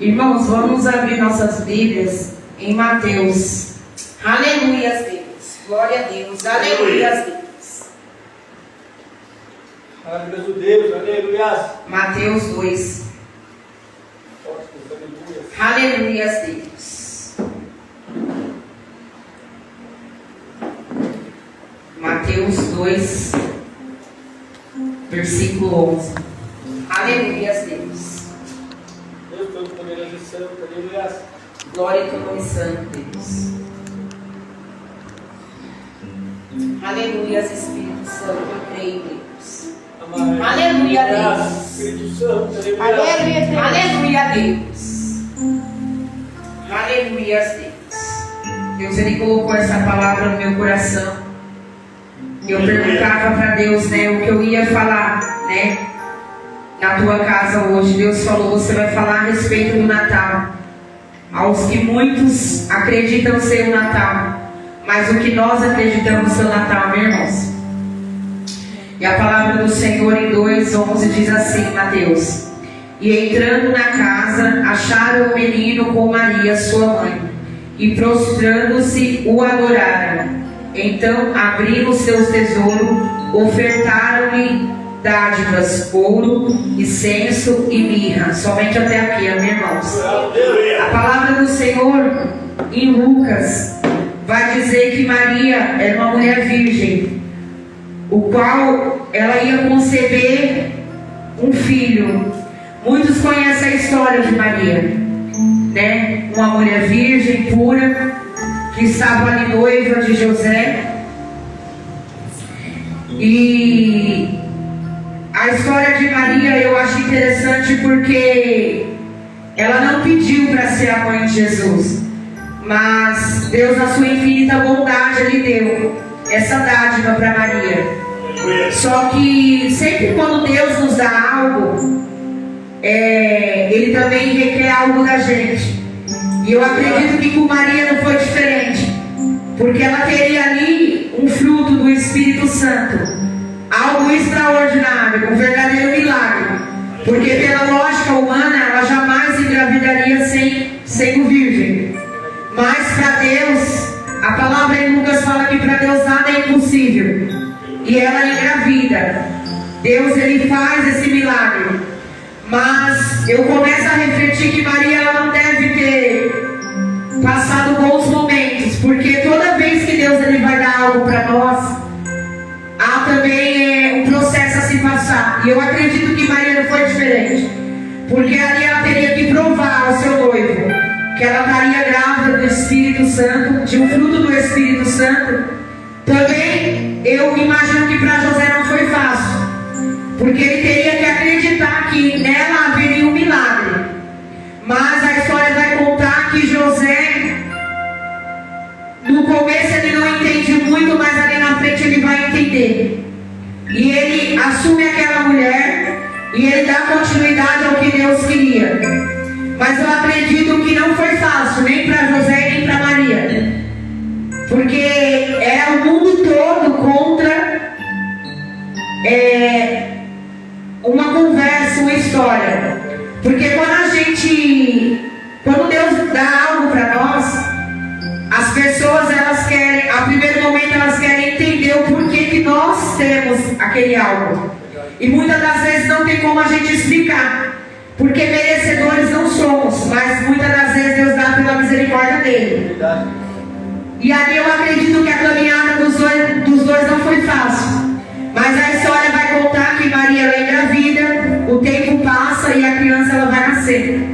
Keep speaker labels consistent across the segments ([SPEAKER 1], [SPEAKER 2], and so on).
[SPEAKER 1] Irmãos, vamos abrir nossas Bíblias em Mateus. Aleluia, Deus. Glória a Deus. Aleluia, Deus.
[SPEAKER 2] Aleluia, Deus. Aleluia.
[SPEAKER 1] Mateus 2. Aleluia, Deus. Mateus 2, versículo 11. Aleluia, Deus.
[SPEAKER 2] Deus Todo-Poderoso e Santo, aleluia.
[SPEAKER 1] Glória a teu nome santo, Deus. Aleluia, Espírito Santo, eu creio, Deus.
[SPEAKER 2] Amém.
[SPEAKER 1] Aleluia, Deus.
[SPEAKER 2] Espírito Santo, aleluia.
[SPEAKER 1] Aleluia, Deus. Aleluia, Deus. Deus, Ele colocou essa palavra no meu coração. Eu perguntava para Deus, né, o que eu ia falar, né, na tua casa hoje. Deus falou, você vai falar a respeito do Natal. Aos que muitos acreditam ser o Natal, mas o que nós acreditamos ser o Natal, meus irmãos. E a palavra do Senhor em 2:11 diz assim, Mateus: E entrando na casa, acharam o menino com Maria, sua mãe, e prostrando-se, o adoraram. Então abriram seus tesouros, ofertaram-lhe dádivas, ouro, incenso e mirra. Somente até aqui, meus irmãos. A palavra do Senhor em Lucas vai dizer que Maria era uma mulher virgem, o qual ela ia conceber um filho. Muitos conhecem a história de Maria, né? Uma mulher virgem, pura, que estava ali noiva de José. E a história de Maria eu acho interessante porque ela não pediu para ser a mãe de Jesus, mas Deus, na sua infinita bondade, Ele deu essa dádiva para Maria. Só que sempre quando Deus nos dá algo, Ele também requer algo da gente. E eu acredito que com Maria não foi diferente, porque ela teria ali um fruto do Espírito Santo, algo extraordinário, um verdadeiro milagre, porque pela lógica humana ela jamais engravidaria sendo virgem. Mas para Deus, a palavra em Lucas fala que para Deus nada é impossível, e ela engravida. Deus, Ele faz esse milagre. Mas eu começo a refletir que Maria ela não deve ter passado bons momentos, porque toda vez que Deus Ele vai dar algo para nós, há também um processo a se passar. E eu acredito que Maria não foi diferente, porque ali ela teria que provar ao seu noivo que ela estaria grávida do Espírito Santo, de um fruto do Espírito Santo. Também eu imagino que para José não foi fácil, porque ele teria que acreditar que nela haveria um milagre. Mas a história vai contar que José, no começo ele não entende muito, mas ali na frente ele vai entender. E ele assume aquela mulher e ele dá continuidade ao que Deus queria. Mas eu acredito que não foi fácil, nem para José nem para Maria, porque era o mundo todo contra uma conversa, uma história. Porque quando Deus dá algo para nós, as pessoas elas querem, a primeiro momento elas querem entender o porquê que nós temos aquele algo. E muitas das vezes não tem como a gente explicar, porque merecedores não somos, mas muitas das vezes Deus dá pela misericórdia dele. E ali eu acredito que a caminhada dos dois não foi fácil. Mas a história vai contar que Maria ela engravida, o tempo passa e a criança ela vai nascer.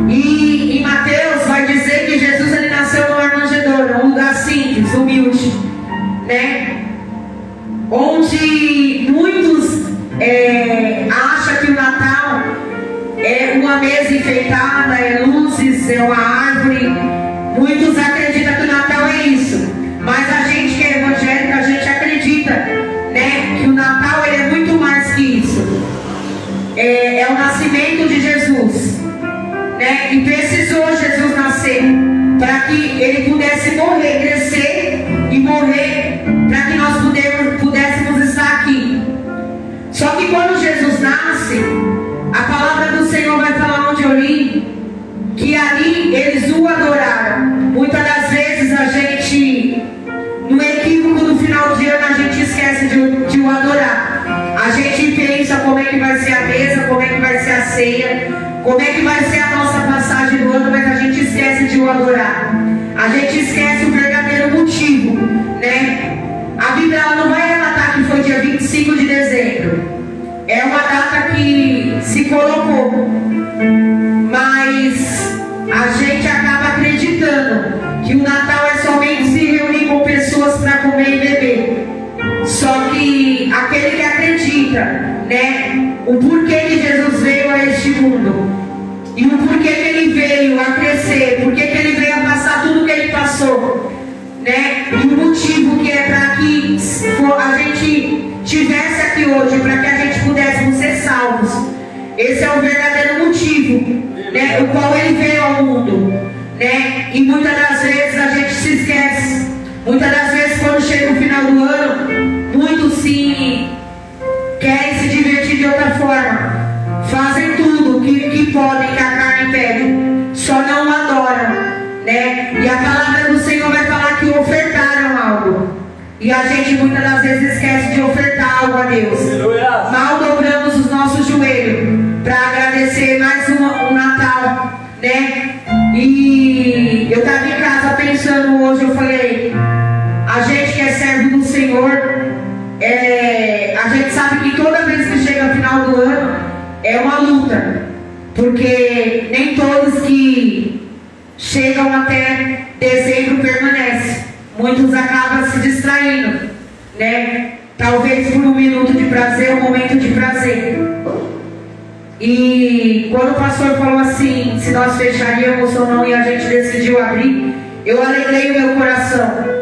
[SPEAKER 1] E em Mateus vai dizer que Jesus ele nasceu numa manjedoura, um lugar simples, humilde, né? Onde muitos acham que o Natal é uma mesa enfeitada, é luzes, é uma árvore. Muitos acreditam que o Natal é isso. Mas a gente que é evangélica, a gente acredita, né, que o Natal ele é muito mais que isso. É o nascimento de Jesus, né? E precisou Jesus nascer para que ele pudesse morrer, crescer e morrer, para que nós pudéssemos estar aqui. Só que quando Jesus nasce, a palavra do Senhor vai falar onde eu li, ceia, como é que vai ser a nossa passagem do ano, mas a gente esquece de o adorar. A gente esquece o verdadeiro motivo, né? A Bíblia ela não vai relatar que foi dia 25 de dezembro. É uma data que se colocou. Mas a gente acaba acreditando que o Natal é somente se reunir com pessoas para comer e beber. Só que aquele que acredita, né, o porquê que Jesus veio a este mundo e o porquê que ele veio a crescer, porquê que ele veio a passar tudo que ele passou, né, e o motivo que é para que a gente tivesse aqui hoje, para que a gente pudéssemos ser salvos. Esse é o verdadeiro motivo, né, o qual ele veio ao mundo, né? E muitas das vezes a gente se esquece. Muitas das vezes quando chega o final do ano, muitos sim querem se divertir de outra forma, fazem tudo que podem, que a carne pede, só não adoram, né? E a palavra do Senhor vai falar que ofertaram algo, e a gente muitas das vezes esquece de ofertar algo a Deus. Mal dobramos os nossos joelhos para agradecer mais um Natal, né? E eu estava em casa pensando hoje, eu falei, a gente que é servo do Senhor, a gente sabe que toda vez que chega o final do ano é uma luta, porque nem todos que chegam até dezembro permanecem. Muitos acabam se distraindo, né? Talvez por um minuto de prazer, um momento de prazer. E quando o pastor falou assim, se nós fecharíamos ou não, e a gente decidiu abrir, eu alegrei o meu coração.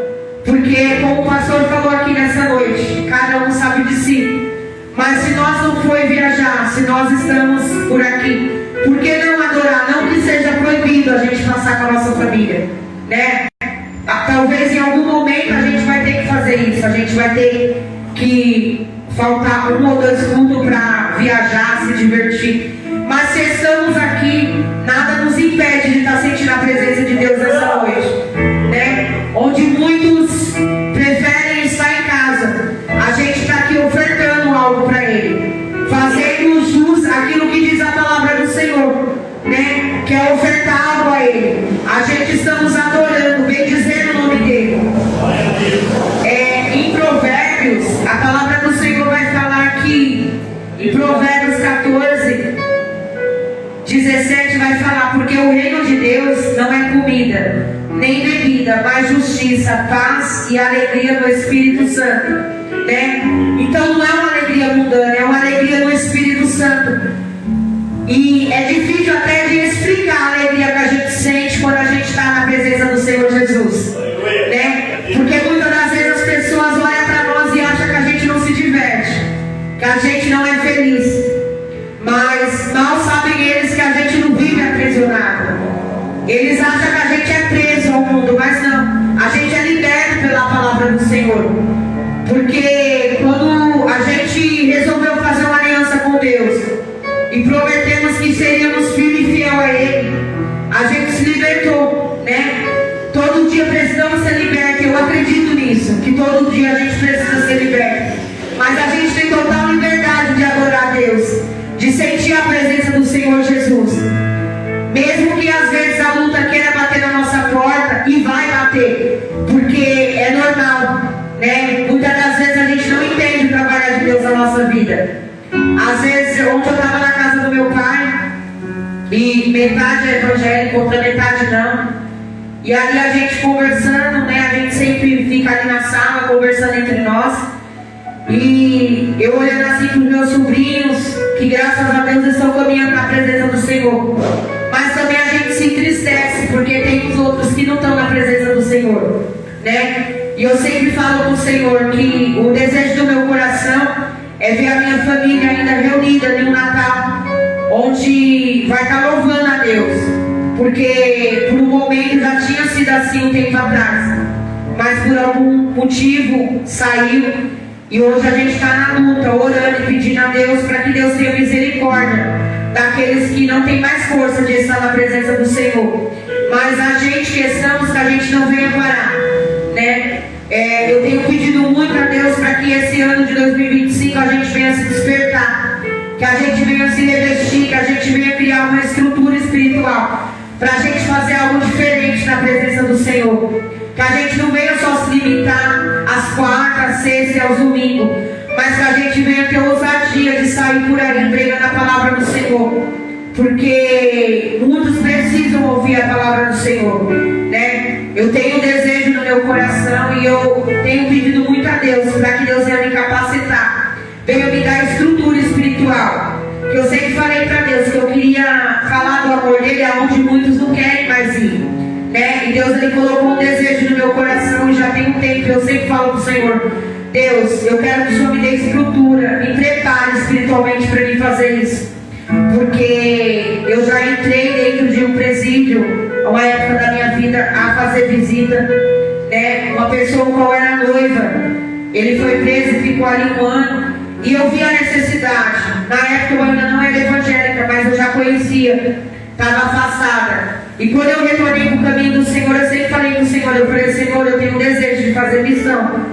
[SPEAKER 1] Porque, como o pastor falou aqui nessa noite, cada um sabe de si. Mas se nós não for viajar, se nós estamos por aqui, por que não adorar? Não que seja proibido a gente passar com a nossa família, né? Talvez em algum momento a gente vai ter que fazer isso. A gente vai ter que faltar 1 ou 2 cultos para viajar, se divertir. Mas se estamos aqui, nada nos impede de estar sentindo a presença de Deus nessa noite, né? Onde muitos preferem estar em casa, a gente está aqui ofertando algo para Ele, fazendo jus àquilo que diz a palavra do Senhor, né? Que é ofertar algo a Ele. A gente estamos adorando, bem dizendo o nome dEle. Em Provérbios, a palavra do Senhor vai falar aqui, em Provérbios 14, 17 vai falar, porque o reino de Deus não é comida, nem bebida, mas justiça, paz e alegria no Espírito Santo, né? Então não é uma alegria mundana, é uma alegria no Espírito Santo. E é difícil até de explicar a alegria que a gente sente quando a gente está na presença do Senhor Jesus, né? Porque muitas das vezes as pessoas olham para nós e acham que a gente não se diverte, que a gente não é feliz. Mas mal sabem eles que a gente não vive aprisionado. Eles acham que a gente é preso ao mundo, mas não. A gente é liberto pela palavra do Senhor. Porque quando a gente resolveu fazer uma aliança com Deus e prometemos que seríamos firmes e fiel a Ele, a gente se libertou, né? Todo dia precisamos ser libertos. Eu acredito nisso, que todo dia a gente precisa ser liberto. Mas a gente tem total liberdade de adorar a Deus, de sentir a presença do Senhor Jesus. Mesmo que às vezes a luta queira bater na nossa porta, e vai bater, porque é normal, né? Muitas das vezes a gente não entende o trabalho de Deus na nossa vida. Às vezes, ontem eu estava na casa do meu pai, e metade é evangélico, outra metade não. E ali a gente conversando, né? A gente sempre fica ali na sala conversando entre nós. E eu olhando assim para os meus sobrinhos, que graças a Deus estão caminhando na presença do Senhor. Mas também a gente se entristece, porque tem os outros que não estão na presença do Senhor, né? E eu sempre falo para o Senhor que o desejo do meu coração é ver a minha família ainda reunida no Natal, onde vai estar louvando a Deus. Porque por um momento já tinha sido assim um tempo atrás, mas por algum motivo saiu. E hoje a gente está na luta, orando e pedindo a Deus para que Deus tenha misericórdia daqueles que não têm mais força de estar na presença do Senhor. Mas a gente que estamos, que a gente não venha parar, né? Eu tenho pedido muito a Deus para que esse ano de 2025 a gente venha se despertar, que a gente venha se revestir, que a gente venha criar uma estrutura espiritual, para a gente fazer algo diferente na presença do Senhor. Que a gente não venha só se limitar às quartas, sextas e aos domingos, mas que a gente venha ter ousadia de sair por aí pregando a palavra do Senhor, porque muitos precisam ouvir a palavra do Senhor, né? Eu tenho um desejo no meu coração e eu tenho pedido muito a Deus para que Deus venha me capacitar, venha me dar estrutura espiritual. Que eu sempre falei para Deus que eu queria falar do amor dele aonde muitos não querem mais ir, né? E Deus, ele colocou um desejo no meu coração e já tem um tempo. Eu sempre falo para o Senhor: Deus, eu quero que o Senhor me dê estrutura, me prepare espiritualmente para mim fazer isso, porque eu já entrei dentro de um presídio, uma época da minha vida, a fazer visita, né? Uma pessoa qual era noiva, ele foi preso e ficou ali 1 ano, e eu vi a necessidade. Na época eu ainda não era evangélica, mas eu já conhecia, estava afastada. E quando eu retornei para o caminho do Senhor, eu sempre falei para o Senhor, eu falei: Senhor, eu tenho um desejo de fazer missão,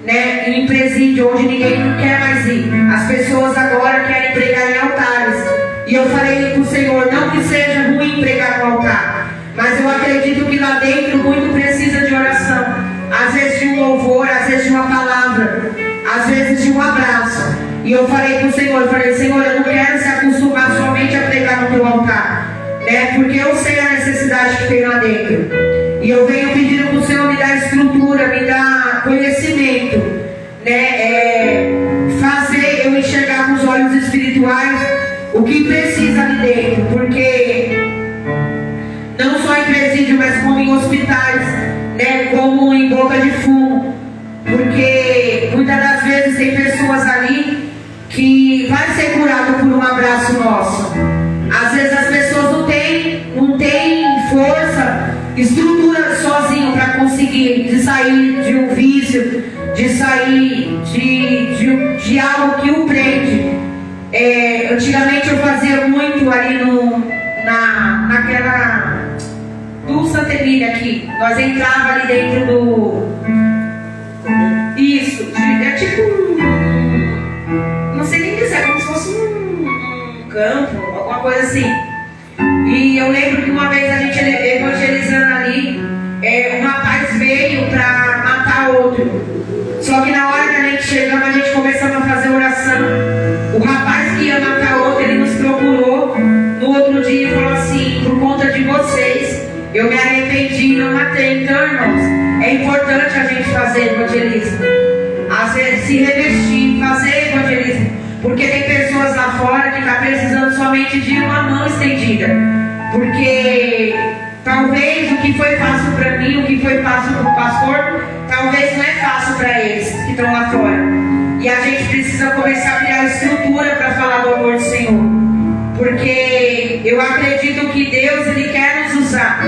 [SPEAKER 1] né? Em presídio, onde ninguém não quer mais ir. As pessoas agora querem pregar em altares. E eu falei para o Senhor: não que seja ruim pregar no altar, mas eu acredito que lá dentro muito precisa de oração. Às vezes de um louvor, às vezes de uma palavra, às vezes de um abraço. E eu falei para o Senhor, Senhor, eu não quero se acostumar somente a pregar no teu altar, né? Porque eu sei a necessidade que tem lá dentro. E eu venho pedindo para o Senhor me dar estrutura, me dar conhecimento, né? Fazer eu enxergar com os olhos espirituais o que precisa ali dentro. Porque não só em presídio, mas como em hospitais, né? Como em boca de fumo. Porque muitas das vezes tem pessoas ali que vai ser curado por um abraço nosso. Às vezes as pessoas não têm força, estrutura sozinho para conseguir de sair de um vício, de sair de algo que o prende. Antigamente eu fazia muito ali naquela do Santa Emília aqui. Nós entrava ali dentro do... Isso, é tipo... Não sei nem dizer, como se fosse um campo, alguma coisa assim. E eu lembro que uma vez a gente evangelizando ali, um rapaz veio para matar outro. Só que na hora que a gente chegamos, a gente começamos a fazer oração. O rapaz que ia matar outro, ele nos procurou no outro dia e falou assim: por conta de vocês, eu me arrependi e não matei. Então, irmãos, é importante a gente fazer evangelismo. Às vezes se revestir, fazer evangelismo. Porque tem pessoas lá fora que estão precisando somente de uma mão estendida. Porque talvez o que foi fácil para mim, o que foi fácil para o pastor, talvez não é fácil para eles que estão lá fora. E a gente precisa começar a criar estrutura para falar do amor do Senhor. Porque eu acredito que Deus, ele quer nos usar,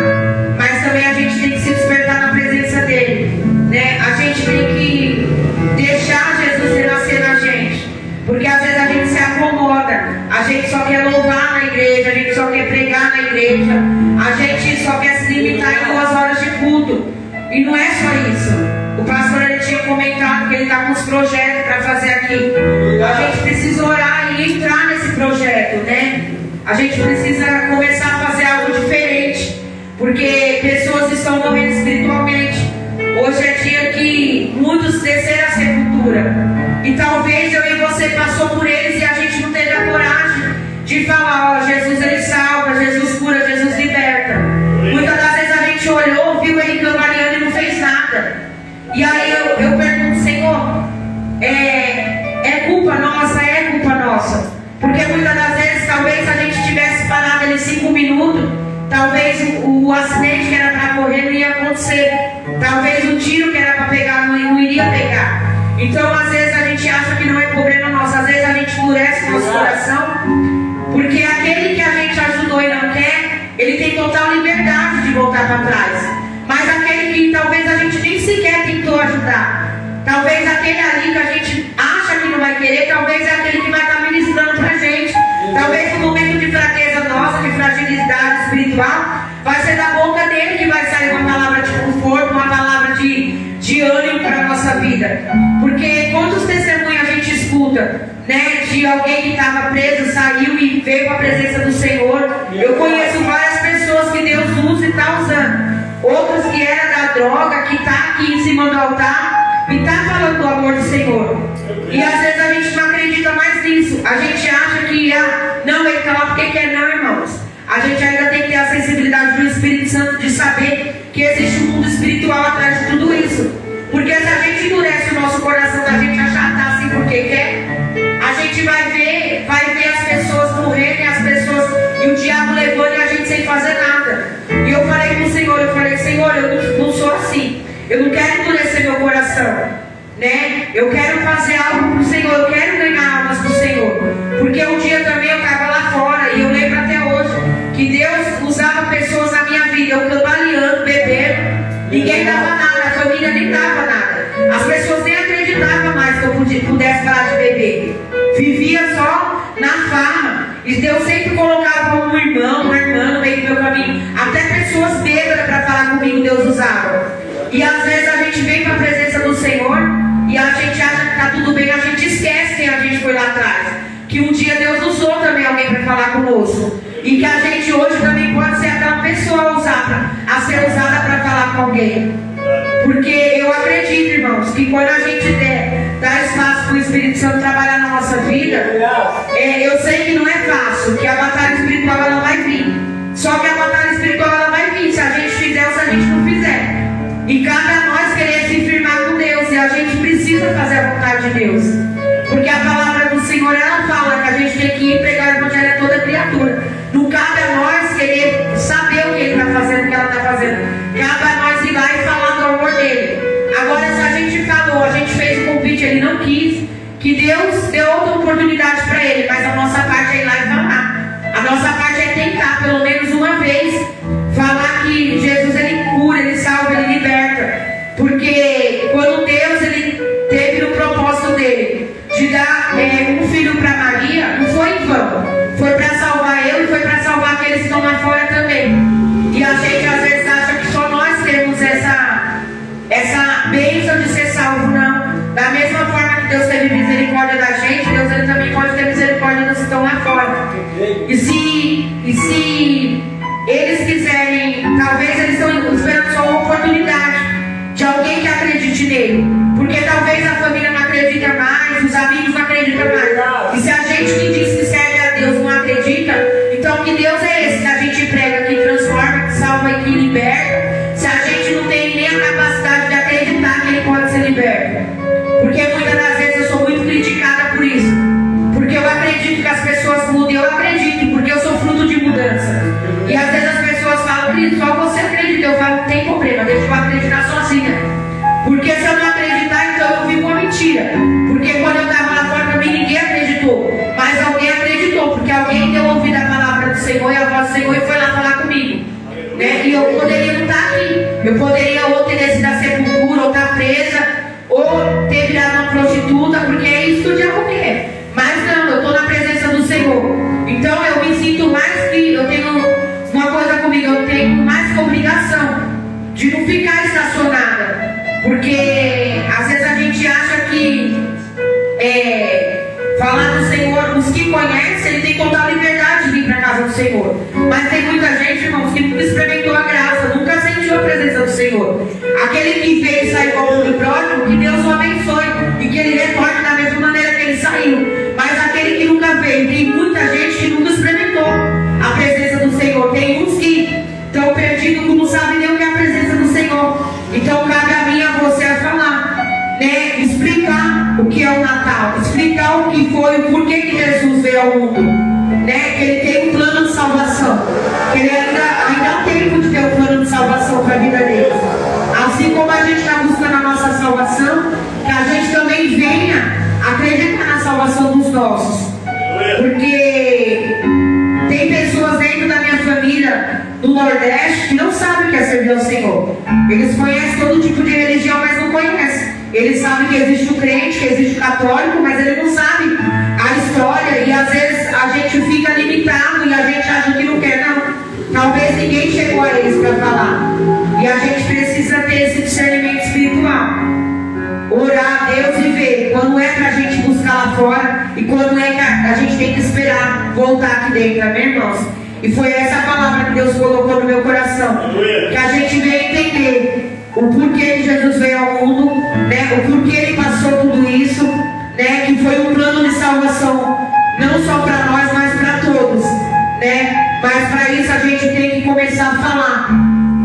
[SPEAKER 1] mas também a gente tem que se despertar na presença dele, né? A gente tem que deixar Jesus renascer na gente. Porque às vezes a gente se acomoda, a gente só quer louvar na igreja, a gente só quer pregar na igreja, a gente só quer se limitar em 2 horas de culto. E não é só isso. O pastor, ele tinha comentado que ele está com os projetos para fazer aqui. A gente precisa orar e entrar nesse projeto, né? A gente precisa começar a fazer algo diferente, porque pessoas estão morrendo espiritualmente. Hoje é dia que muitos desceram a sepultura. E talvez eu e você passou por eles e a gente não teve a coragem de falar: ó, Jesus, ele salva, Jesus cura, Jesus liberta. Muitas das vezes a gente olhou, viu ele cambaleando e não fez nada. E aí eu pergunto: Senhor, é culpa nossa? É culpa nossa? Porque muitas das vezes talvez a gente tivesse parado ali 5 minutos, talvez o acidente que era para correr não ia acontecer, talvez o tiro que era para pegar não iria pegar. Então às vezes a gente acha que não é problema nosso, às vezes a gente endurece nosso coração, porque aquele que a gente ajudou e não quer, ele tem total liberdade de voltar para trás. Mas aquele que talvez a gente nem sequer tentou ajudar, talvez aquele ali que a gente acha que não vai querer, talvez é aquele que vai estar ministrando pra gente. Talvez no momento de fraqueza nossa, de fragilidade espiritual, vai ser da boca dele que vai sair uma palavra de conforto, uma palavra de ânimo para a nossa vida. Porque quantos testemunhos a gente escuta, né, de alguém que estava preso, saiu e veio para a presença do Senhor. Eu conheço várias pessoas que Deus usa e está usando. Outras que era da droga, que está aqui em cima do altar e está falando do amor do Senhor. E às vezes a gente não acredita mais nisso. A gente acha que, não, ele está lá porque quer. Não, irmãos. A gente ainda tem que ter a sensibilidade do Espírito Santo de saber que existe um mundo espiritual atrás de tudo isso. Porque se a gente endurece o nosso coração, a gente achar que está assim porque quer, a gente vai ver as pessoas morrerem, as pessoas, e o diabo levando e a gente sem fazer nada. E eu falei com o Senhor, Senhor, eu não sou assim. Eu não quero endurecer meu coração, né? Eu quero fazer algo para o Senhor, eu quero ganhar almas para o Senhor. Porque um dia também eu estava lá fora, e eu lembro até hoje, que Deus usava pessoas na minha vida, eu cambaleando, bebendo, ninguém dava nada, a família nem dava nada. As pessoas nem acreditavam mais que eu pudesse parar de beber. Vivia só na farra. E Deus sempre colocava um irmão, uma irmã no meio do meu caminho. Até pessoas bêbadas para falar comigo Deus usava. E às vezes a gente vem para a presença do Senhor e a gente acha que está tudo bem, a gente esquece quem a gente foi lá atrás. Que um dia Deus usou também alguém para falar conosco. E que a gente hoje também pode ser aquela pessoa a ser usada para falar com alguém. Porque eu acredito, irmãos, que quando a gente dá espaço para o Espírito Santo trabalhar na nossa vida, eu sei que não é fácil, que a batalha espiritual ela vai vir. Só que a batalha espiritual ela vai vir se a gente fizer ou se a gente não fizer. E cabe a nós querer se firmar com Deus, e a gente precisa fazer a vontade de Deus. Porque a palavra do Senhor ela fala que a gente tem que ir pregar o evangelho a toda criatura. Não cabe a nós querer saber o que ele está fazendo, o que ela está fazendo. Cabe a nós ir lá e falar do amor dele. Agora, se a gente falou, a gente fez o convite, ele não quis, que Deus deu outra oportunidade para ele, mas a nossa parte é ir lá e falar. A nossa parte é tentar, pelo menos uma vez, falar que Jesus ele cura, ele salva, ele liberta. Porque quando Deus ele teve no propósito dele de dar um filho para Maria, não foi em vão. Foi para salvar eu e foi para salvar aqueles que estão lá fora também. E a gente às vezes acha que só nós temos essa bênção de ser salvo, não. Da mesma forma que Deus teve misericórdia da gente, Deus ele também pode ter misericórdia dos que estão lá fora. E se eles quiserem, talvez eles estão esperando só uma oportunidade de alguém que acredite nele. Porque talvez a família não acredita mais, os amigos não acreditam mais. E se a gente que diz que serve a Deus não acredita, então que Deus é esse que a gente prega, que transforma, que salva e que liberta, se a gente não tem nem a capacidade de acreditar que ele pode ser liberto. Porque muitas das vezes eu sou muito criticada por isso. Porque eu acredito que as pessoas mudem, eu acredito, porque eu sou fruto de mudança. E às vezes as pessoas falam, Cristo, só você acredita. Eu falo, não tem problema, deixa eu acreditar sozinha. Porque se eu não acreditar, então eu vivo uma mentira. Porque quando eu estava lá fora também ninguém acreditou. Mas alguém acreditou, porque alguém deu ouvido a palavra do Senhor e a voz do Senhor e foi lá falar comigo. Né? E eu poderia não estar aqui. Eu poderia ou ter descido da sepultura, ou estar presa, ou ter virado uma prostituta, porque é isso que o diabo quer. Mas não, eu estou na presença do Senhor. Então eu me sinto mais que, eu tenho uma coisa comigo, eu tenho mais que obrigação de não ficar estacionada. Porque às vezes a gente acha que falar do Senhor, os que conhecem, ele tem total liberdade de vir para a casa do Senhor. Mas tem muita gente, irmãos, que nunca experimentou a graça, nunca sentiu a presença do Senhor. Aquele que veio e saiu como filho pródigo, que Deus o abençoe e que ele retorne da mesma maneira que ele saiu. Mas aquele que nunca veio, tem muita gente que nunca experimentou a presença do Senhor. Tem uns que estão perdidos, que não sabem nem o que é a presença do Senhor. Então cabe a mim e a você a falar, né? Explicar o que é o Natal, explicar o que foi, o porquê que Jesus veio ao mundo, né? Que ele tem um plano de salvação, que ele ainda há tempo de ter um plano de salvação para a vida deles. Assim como a gente está buscando a nossa salvação, que a gente também venha acreditar na salvação dos nossos. Porque tem pessoas dentro da minha família do Nordeste que não sabem o que é servir ao Senhor. Eles conhecem todo tipo de religião, mas não conhecem. Eles sabem que existe o crente, que existe o católico, mas ele não sabe a história. E às vezes a gente fica limitado e a gente acha que não quer, não. Talvez ninguém chegou a eles para falar. E a gente precisa ter esse discernimento espiritual. Orar a Deus e ver. Quando é para a gente buscar lá fora, e quando é que a gente tem que esperar voltar aqui dentro, amém, irmãos? E foi essa palavra que Deus colocou no meu coração, que a gente veio entender o porquê que Jesus veio ao mundo, né? O porquê Ele passou tudo isso, né? Que foi um plano de salvação, não só para nós, mas para todos, né? Mas para isso a gente tem que começar a falar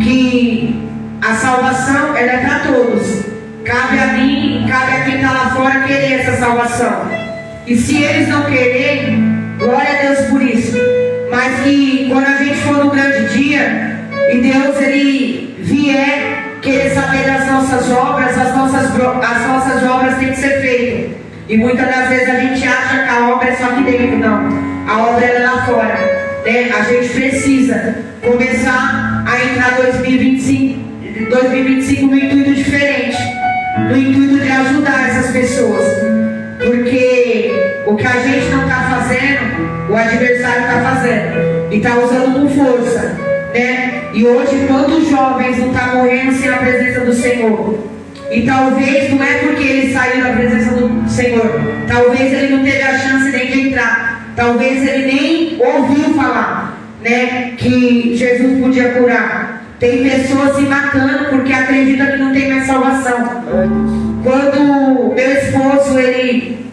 [SPEAKER 1] que a salvação ela é para todos. Cabe a mim, cabe a quem está lá fora querer essa salvação. E se eles não quererem, glória a Deus por isso. Mas que quando a gente for no grande dia e Deus Ele vier querer saber das nossas obras, as nossas obras têm que ser feitas. E muitas das vezes a gente acha que a obra é só aqui dentro, não. A obra é lá fora, né? A gente precisa começar a entrar 2025 no intuito diferente, no intuito de ajudar essas pessoas. Porque o que a gente não está fazendo, o adversário está fazendo e está usando com força, né? E hoje quantos jovens não estão morrendo sem a presença do Senhor? E talvez não é porque ele saiu da presença do Senhor, talvez ele não teve a chance nem de entrar, talvez ele nem ouviu falar, né, que Jesus podia curar. Tem pessoas se matando porque acreditam que não tem mais salvação. Quando meu esposo ele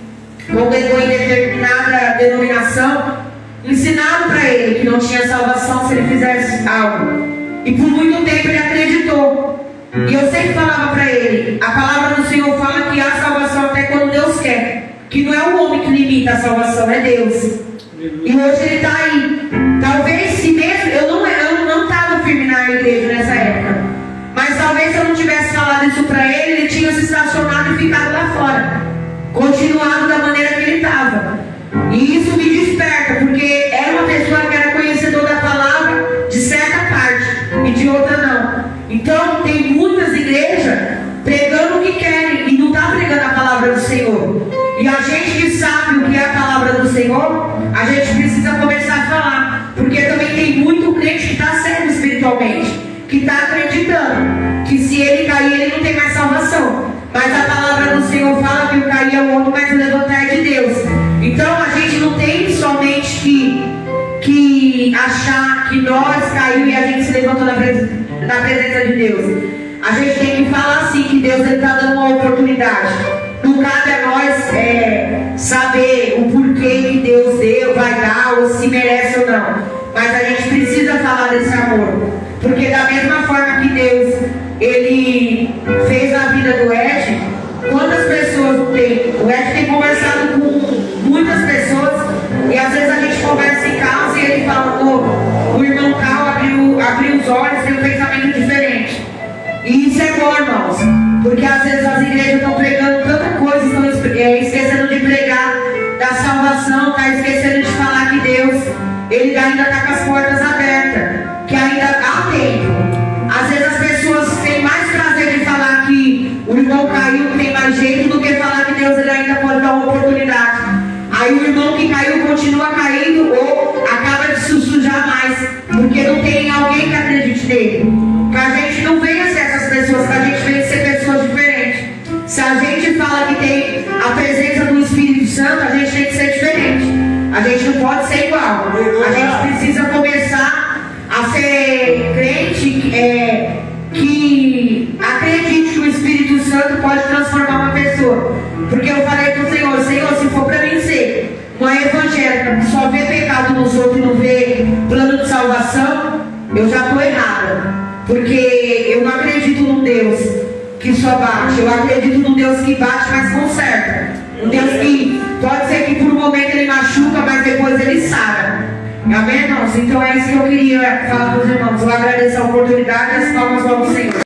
[SPEAKER 1] congregou em determinada denominação, ensinaram para ele que não tinha salvação se ele fizesse algo. E por muito tempo ele acreditou. E eu sempre falava para ele, a palavra do Senhor fala que há salvação até quando Deus quer. Que não é o homem que limita a salvação, é Deus. E hoje ele está aí. Talvez se mesmo, eu não estava firme na igreja nessa época. Mas talvez se eu não tivesse falado isso para ele, ele tinha se estacionado e ficado lá fora. Continuado da maneira que ele estava. E isso me desperta, porque era uma pessoa que era conhecedora da palavra de certa parte e de outra não. Então tem muitas igrejas pregando o que querem e não está pregando a palavra do Senhor. E a gente que sabe o que é a palavra do Senhor, a gente precisa começar a falar. Porque também tem muito crente que está cego espiritualmente, que está acreditando que se ele cair, ele não tem mais salvação. Mas a palavra do Senhor fala que o cair é o outro, mas o levantar é de Deus. Então a gente não tem somente que achar que nós caímos e a gente se levantou na presença de Deus. A gente tem que falar assim, que Deus está dando uma oportunidade. Não cabe a nós saber o porquê que Deus deu, vai dar, ou se merece ou não. Mas a gente precisa falar desse amor. Porque da mesma forma que Deus Ele fez a vida do Ed, quantas pessoas não tem? O Ed tem conversado com muitas pessoas e às vezes a gente conversa em casa e ele fala, o irmão tal abriu os olhos, tem um pensamento diferente. E isso é bom, irmãos, porque às vezes as igrejas estão pregando tanta coisa, estão esquecendo de pregar da salvação, estão esquecendo de falar que Deus Ele ainda está com as portas abertas, que ainda há tempo. Às vezes as pessoas têm mais prazer de falar que o irmão caiu, tem mais jeito, do que falar que Deus Ele ainda pode dar uma oportunidade. Aí o irmão que caiu continua caindo ou acaba de se sujar mais, porque não tem alguém que acredite nele. Que a gente não venha ser essas pessoas, que a gente venha ser pessoas diferentes. Se a gente fala que tem a presença do Espírito Santo, a gente tem que ser diferente. A gente não pode ser igual. A gente precisa começar a ser crente que acredite que o Espírito Santo pode transformar uma pessoa. Porque eu falei para o Senhor, se for para mim ser uma evangélica que só vê pecado nos outros e não vê plano de salvação, eu já estou errada. Porque eu não acredito num Deus que só bate, eu acredito num Deus que bate, mas conserta. Um Deus que pode ser que por um momento ele machuca, mas depois ele sara. Amém, irmãos? Então é isso que eu queria falar para os irmãos. Eu agradeço a oportunidade e as palmas ao Senhor.